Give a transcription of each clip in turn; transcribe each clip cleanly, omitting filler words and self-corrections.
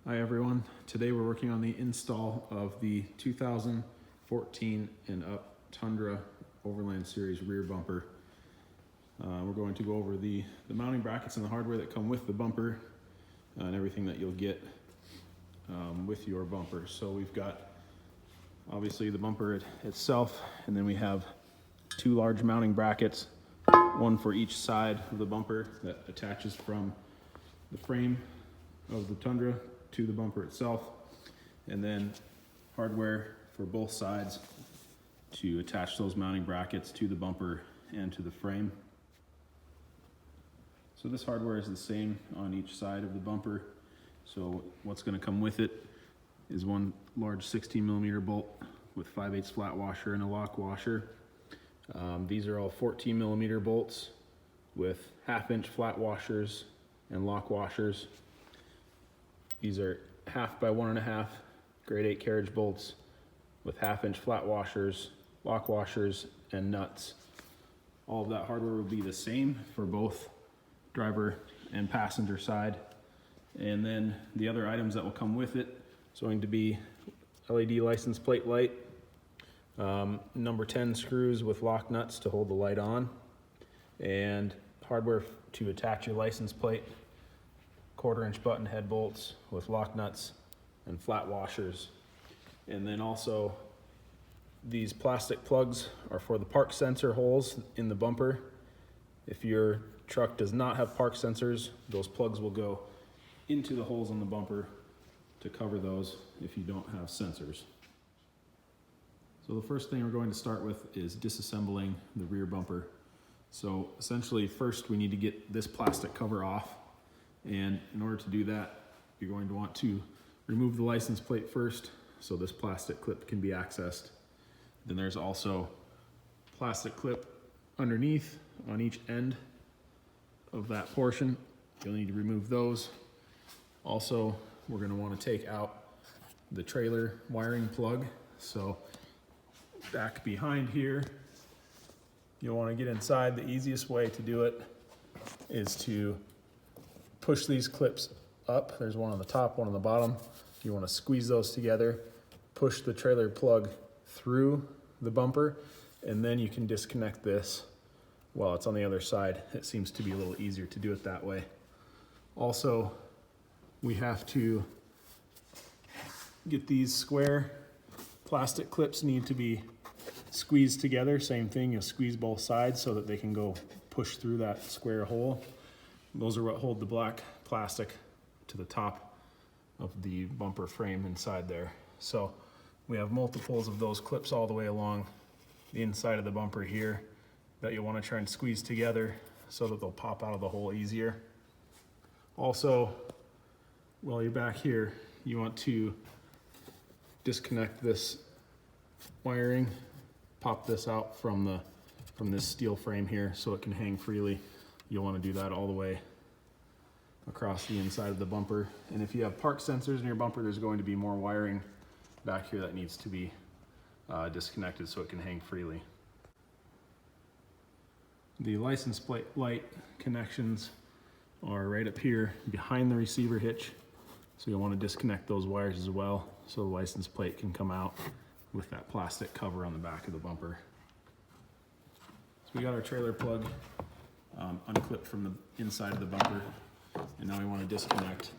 Hi everyone, today we're working on the install of the 2014 and up Tundra Overland Series rear bumper. We're going to go over the mounting brackets and the hardware that come with the bumper and everything that you'll get with your bumper. So we've got obviously the bumper itself, and then we have two large mounting brackets, one for each side of the bumper that attaches from the frame of the Tundra to the bumper itself, and then hardware for both sides to attach those mounting brackets to the bumper and to the frame. So this hardware is the same on each side of the bumper. So what's going to come with it is one large 16mm bolt with 5/8 flat washer and a lock washer. These are all 14mm bolts with 1/2-inch flat washers and lock washers. These are 1/2 by 1.5 grade 8 carriage bolts with 1/2-inch flat washers, lock washers, and nuts. All of that hardware will be the same for both driver and passenger side. And then the other items that will come with it is going to be LED license plate light, number 10 screws with lock nuts to hold the light on, and hardware to attach your license plate, 1/4-inch button head bolts with lock nuts and flat washers. And then also these plastic plugs are for the park sensor holes in the bumper. If your truck does not have park sensors, those plugs will go into the holes in the bumper to cover those if you don't have sensors. So the first thing we're going to start with is disassembling the rear bumper. So essentially first we need to get this plastic cover off. And in order to do that, you're going to want to remove the license plate first so this plastic clip can be accessed. Then there's also plastic clip underneath on each end of that portion. You'll need to remove those. Also, we're going to want to take out the trailer wiring plug. So back behind here, you'll want to get inside. The easiest way to do it is to push these clips up. There's one on the top, one on the bottom. You want to squeeze those together, push the trailer plug through the bumper, and then you can disconnect this while it's on the other side. It seems to be a little easier to do it that way. Also, we have to get these square plastic clips need to be squeezed together. Same thing, you squeeze both sides so that they can go push through that square hole. Those are what hold the black plastic to the top of the bumper frame inside there. So we have multiples of those clips all the way along the inside of the bumper here that you'll want to try and squeeze together so that they'll pop out of the hole easier. Also, while you're back here, you want to disconnect this wiring, pop this out from this steel frame here so it can hang freely. You'll want to do that all the way across the inside of the bumper. And if you have park sensors in your bumper, there's going to be more wiring back here that needs to be disconnected so it can hang freely. The license plate light connections are right up here behind the receiver hitch. So you'll want to disconnect those wires as well so the license plate can come out with that plastic cover on the back of the bumper. So we got our trailer plug unclipped from the inside of the bumper, and now we want to disconnect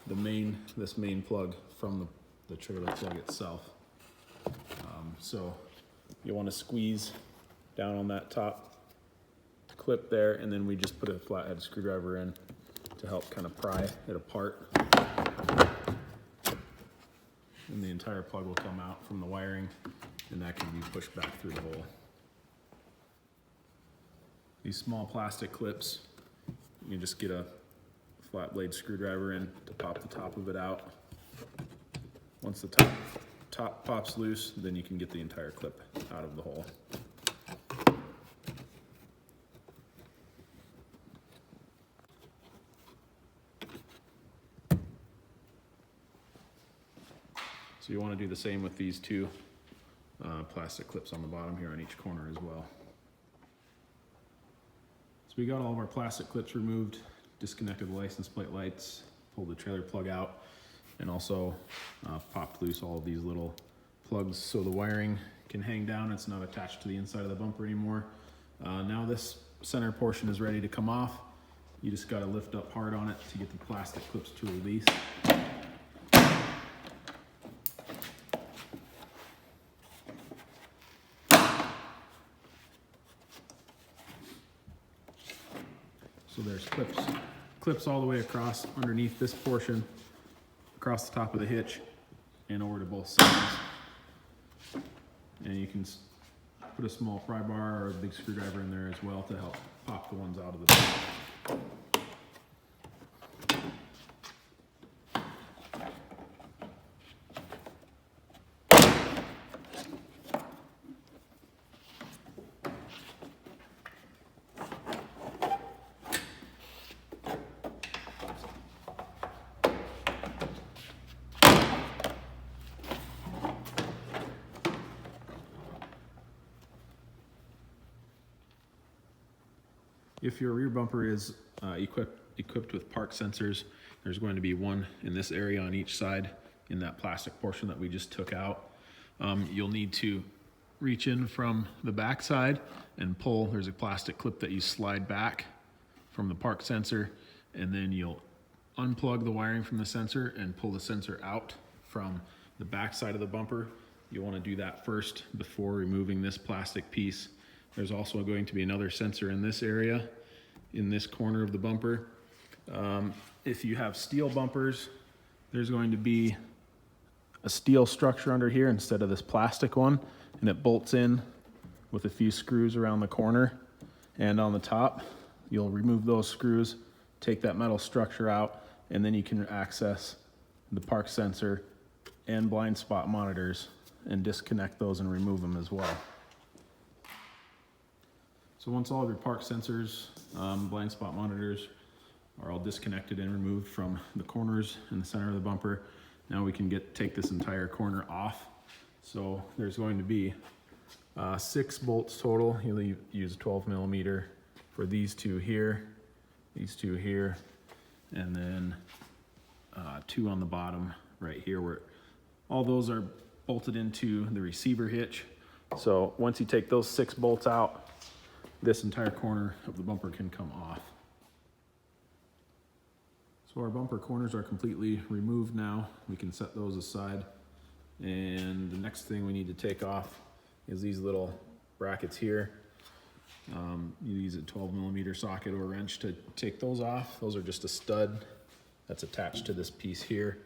this main plug from the trailer plug itself. So you want to squeeze down on that top clip there, and then we just put a flathead screwdriver in to help kind of pry it apart. And the entire plug will come out from the wiring, and that can be pushed back through the hole. These small plastic clips, you just get a flat blade screwdriver in to pop the top of it out. Once the top pops loose, then you can get the entire clip out of the hole. So you want to do the same with these two plastic clips on the bottom here on each corner as well. So we got all of our plastic clips removed, disconnected the license plate lights, pulled the trailer plug out. and also popped loose all of these little plugs so the wiring can hang down. It's not attached to the inside of the bumper anymore. Now this center portion is ready to come off. You just got to lift up hard on it to get the plastic clips to release. So there's clips all the way across underneath this portion, across the top of the hitch, and over to both sides. And you can put a small pry bar or a big screwdriver in there as well to help pop the ones out of the bumper. If your rear bumper is equipped with park sensors, there's going to be one in this area on each side in that plastic portion that we just took out. You'll need to reach in from the back side and pull. There's a plastic clip that you slide back from the park sensor, and then you'll unplug the wiring from the sensor and pull the sensor out from the back side of the bumper. You'll want to do that first before removing this plastic piece. There's also going to be another sensor in this area, in this corner of the bumper. If you have steel bumpers, there's going to be a steel structure under here instead of this plastic one, and it bolts in with a few screws around the corner and on the top. You'll remove those screws, take that metal structure out, and then you can access the park sensor and blind spot monitors and disconnect those and remove them as well. So once all of your park sensors, blind spot monitors are all disconnected and removed from the corners in the center of the bumper, now we can take this entire corner off. So there's going to be 6 bolts total. You'll use 12 millimeter for these two here, and then 2 on the bottom right here, where all those are bolted into the receiver hitch. So once you take those 6 bolts out, this entire corner of the bumper can come off. So our bumper corners are completely removed now. We can set those aside. And the next thing we need to take off is these little brackets here. You use a 12 millimeter socket or wrench to take those off. Those are just a stud that's attached to this piece here.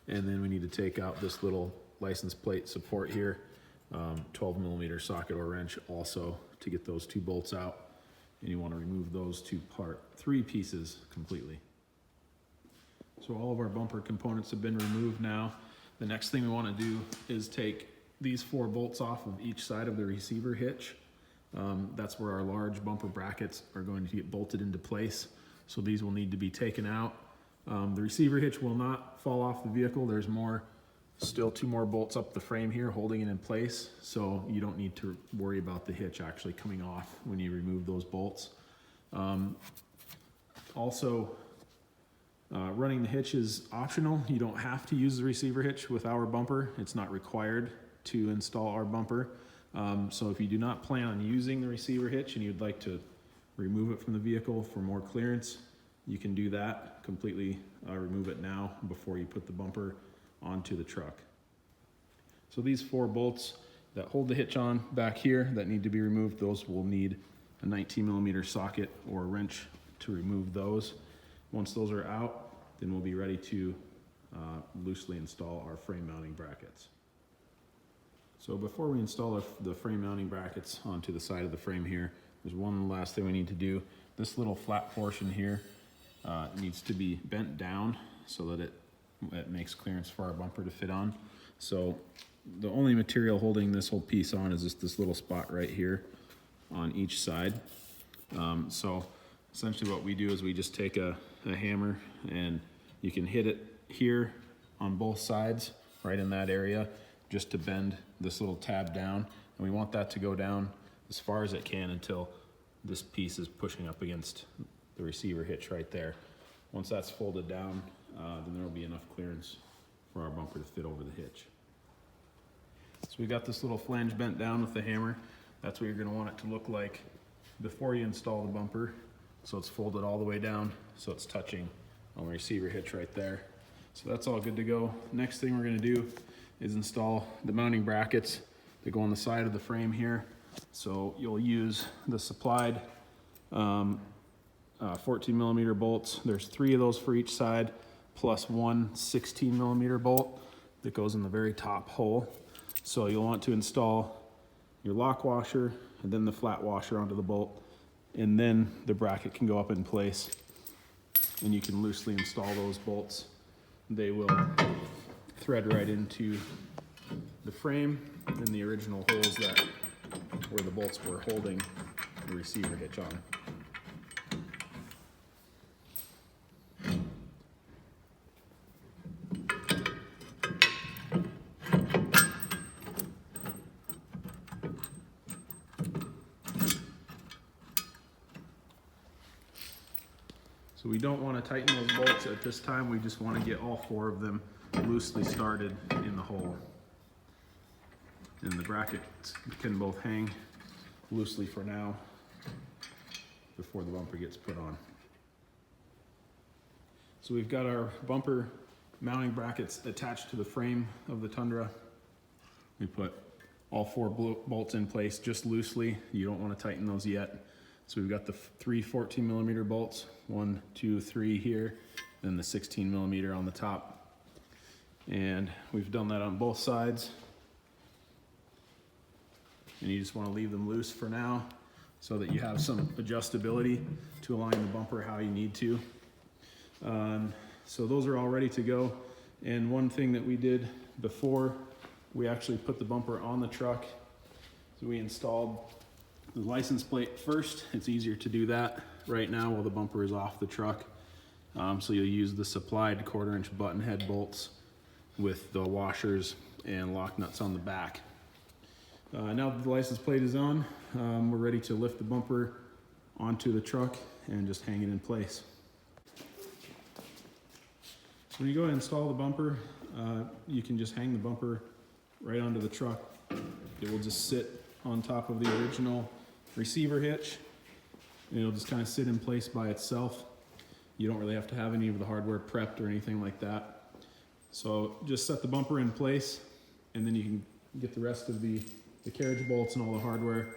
And then we need to take out this little license plate support here. 12 millimeter socket or wrench also to get those 2 bolts out, and you want to remove those 3 pieces completely. So all of our bumper components have been removed now. The next thing we want to do is take these 4 bolts off of each side of the receiver hitch. That's where our large bumper brackets are going to get bolted into place. So these will need to be taken out. The receiver hitch will not fall off the vehicle. There's still 2 more bolts up the frame here holding it in place, so you don't need to worry about the hitch actually coming off when you remove those bolts. Running the hitch is optional. You don't have to use the receiver hitch with our bumper. It's not required to install our bumper. So if you do not plan on using the receiver hitch and you'd like to remove it from the vehicle for more clearance, you can do that. Completely remove it now before you put the bumper onto the truck. So these 4 bolts that hold the hitch on back here that need to be removed, those will need a 19 millimeter socket or wrench to remove those. Once those are out, then we'll be ready to loosely install our frame mounting brackets. So before we install the frame mounting brackets onto the side of the frame here, there's one last thing we need to do. This little flat portion here needs to be bent down so that it makes clearance for our bumper to fit on. So the only material holding this whole piece on is just this little spot right here on each side. So essentially what we do is we just take a hammer, and you can hit it here on both sides, right in that area, just to bend this little tab down. And we want that to go down as far as it can until this piece is pushing up against the receiver hitch right there. Once that's folded down, then there will be enough clearance for our bumper to fit over the hitch. So we got this little flange bent down with the hammer. That's what you're going to want it to look like before you install the bumper. So it's folded all the way down, so it's touching on the receiver hitch right there. So that's all good to go. Next thing we're going to do is install the mounting brackets that go on the side of the frame here. So you'll use the supplied 14 millimeter bolts. There's 3 of those for each side, plus one 16 millimeter bolt that goes in the very top hole. So you'll want to install your lock washer and then the flat washer onto the bolt, and then the bracket can go up in place and you can loosely install those bolts. They will thread right into the frame and the original holes that where the bolts were holding the receiver hitch on. So we don't want to tighten those bolts at this time. We just want to get all 4 of them loosely started in the hole. And the brackets can both hang loosely for now before the bumper gets put on. So we've got our bumper mounting brackets attached to the frame of the Tundra. We put all 4 bolts in place just loosely. You don't want to tighten those yet. So we've got the 3 14 millimeter bolts, 1, 2, 3 here, then the 16 millimeter on the top. And we've done that on both sides. And you just want to leave them loose for now so that you have some adjustability to align the bumper how you need to. So those are all ready to go. And one thing that we did before we actually put the bumper on the truck, so we installed the license plate first. It's easier to do that right now while the bumper is off the truck. So you'll use the supplied 1/4 inch button head bolts with the washers and lock nuts on the back. Now that the license plate is on, we're ready to lift the bumper onto the truck and just hang it in place. So when you go and install the bumper, you can just hang the bumper right onto the truck. It will just sit on top of the original receiver hitch, and it'll just kind of sit in place by itself. You don't really have to have any of the hardware prepped or anything like that. So just set the bumper in place, and then you can get the rest of the carriage bolts and all the hardware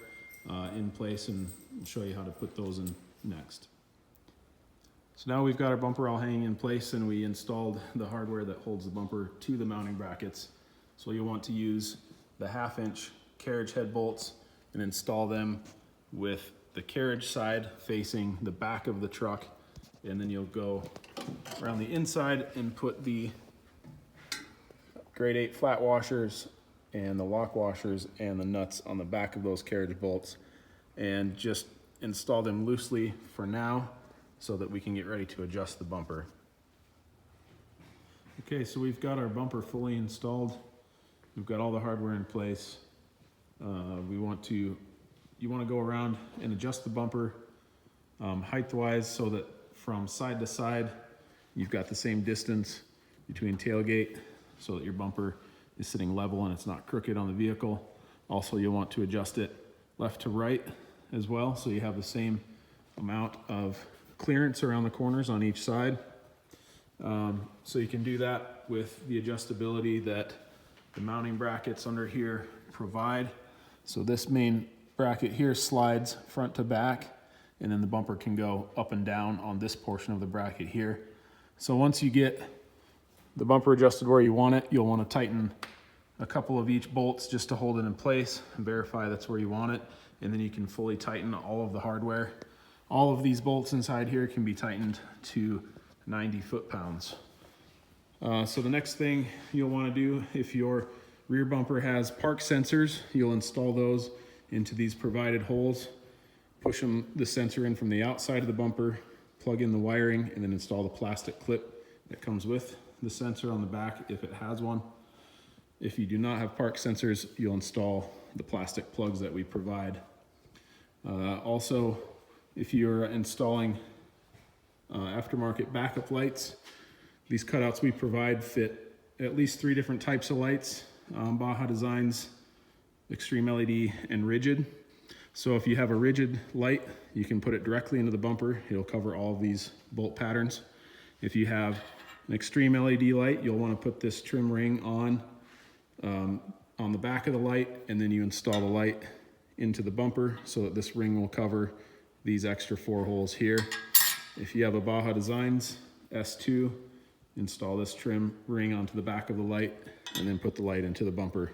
in place, and I'll show you how to put those in next. So now we've got our bumper all hanging in place, and we installed the hardware that holds the bumper to the mounting brackets. So you'll want to use the 1/2 inch carriage head bolts and install them with the carriage side facing the back of the truck, and then you'll go around the inside and put the grade 8 flat washers and the lock washers and the nuts on the back of those carriage bolts, and just install them loosely for now so that we can get ready to adjust the bumper. Okay, so we've got our bumper fully installed. We've got all the hardware in place. You want to go around and adjust the bumper height-wise so that from side to side you've got the same distance between tailgate, so that your bumper is sitting level and it's not crooked on the vehicle. Also, you'll want to adjust it left to right as well, so you have the same amount of clearance around the corners on each side. So you can do that with the adjustability that the mounting brackets under here provide. So this main bracket here slides front to back, and then the bumper can go up and down on this portion of the bracket here. So once you get the bumper adjusted where you want it, you'll want to tighten a couple of each bolts just to hold it in place and verify that's where you want it, and then you can fully tighten all of the hardware. All of these bolts inside here can be tightened to 90 foot-pounds. So the next thing you'll want to do, if your rear bumper has park sensors, you'll install those into these provided holes. Push the sensor in from the outside of the bumper, plug in the wiring, and then install the plastic clip that comes with the sensor on the back if it has one. If you do not have park sensors, you'll install the plastic plugs that we provide. Also, if you're installing aftermarket backup lights, these cutouts we provide fit at least 3 different types of lights, Baja Designs, Extreme LED, and Rigid. So if you have a rigid light, you can put it directly into the bumper. It'll cover all of these bolt patterns. If you have an Extreme LED light, you'll want to put this trim ring on the back of the light, and then you install the light into the bumper so that this ring will cover these extra 4 holes here. If you have a Baja Designs S2, install this trim ring onto the back of the light and then put the light into the bumper.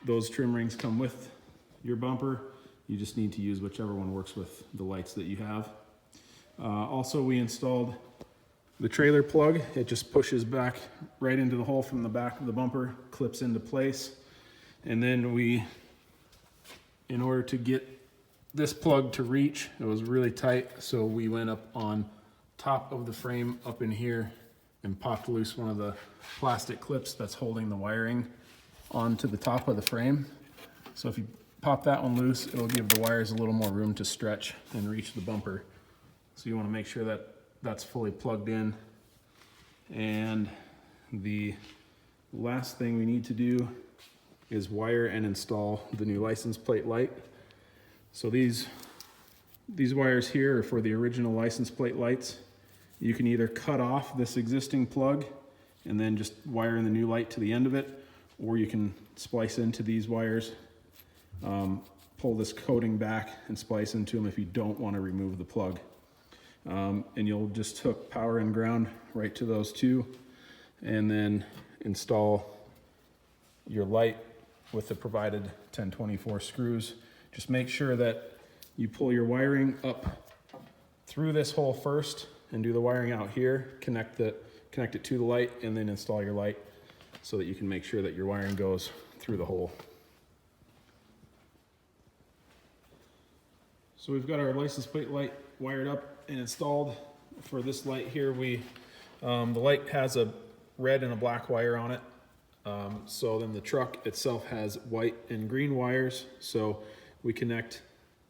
Those trim rings come with your bumper. You just need to use whichever one works with the lights that you have. Also, we installed the trailer plug. It just pushes back right into the hole from the back of the bumper, clips into place. And then in order to get this plug to reach, it was really tight, so we went up on top of the frame up in here and popped loose one of the plastic clips that's holding the wiring onto the top of the frame. So if you pop that one loose, it'll give the wires a little more room to stretch and reach the bumper. So you want to make sure that that's fully plugged in. And the last thing we need to do is wire and install the new license plate light. So these wires here are for the original license plate lights. You can either cut off this existing plug and then just wire in the new light to the end of it, or you can splice into these wires, pull this coating back and splice into them if you don't want to remove the plug. And you'll just hook power and ground right to those two, and then install your light with the provided 1024 screws. Just make sure that you pull your wiring up through this hole first and do the wiring out here, connect it to the light, and then install your light so that you can make sure that your wiring goes through the hole. So we've got our license plate light wired up and installed. For this light here, the light has a red and a black wire on it. So then the truck itself has white and green wires. So we connect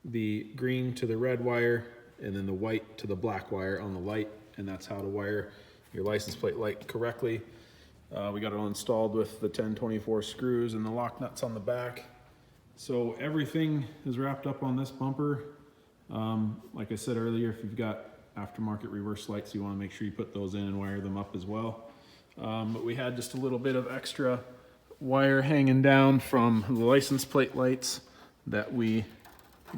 the green to the red wire and then the white to the black wire on the light, and that's how to wire your license plate light correctly. We got it all installed with the 1024 screws and the lock nuts on the back. So everything is wrapped up on this bumper. Like I said earlier, if you've got aftermarket reverse lights, you want to make sure you put those in and wire them up as well. But we had just a little bit of extra wire hanging down from the license plate lights that we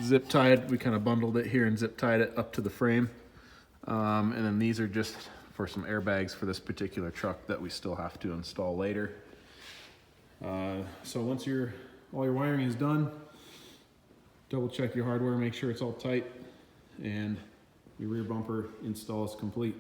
zip tied. We kind of bundled it here and zip tied it up to the frame. And then these are just for some airbags for this particular truck that we still have to install later. So once all your wiring is done, double check your hardware, make sure it's all tight, and your rear bumper install is complete.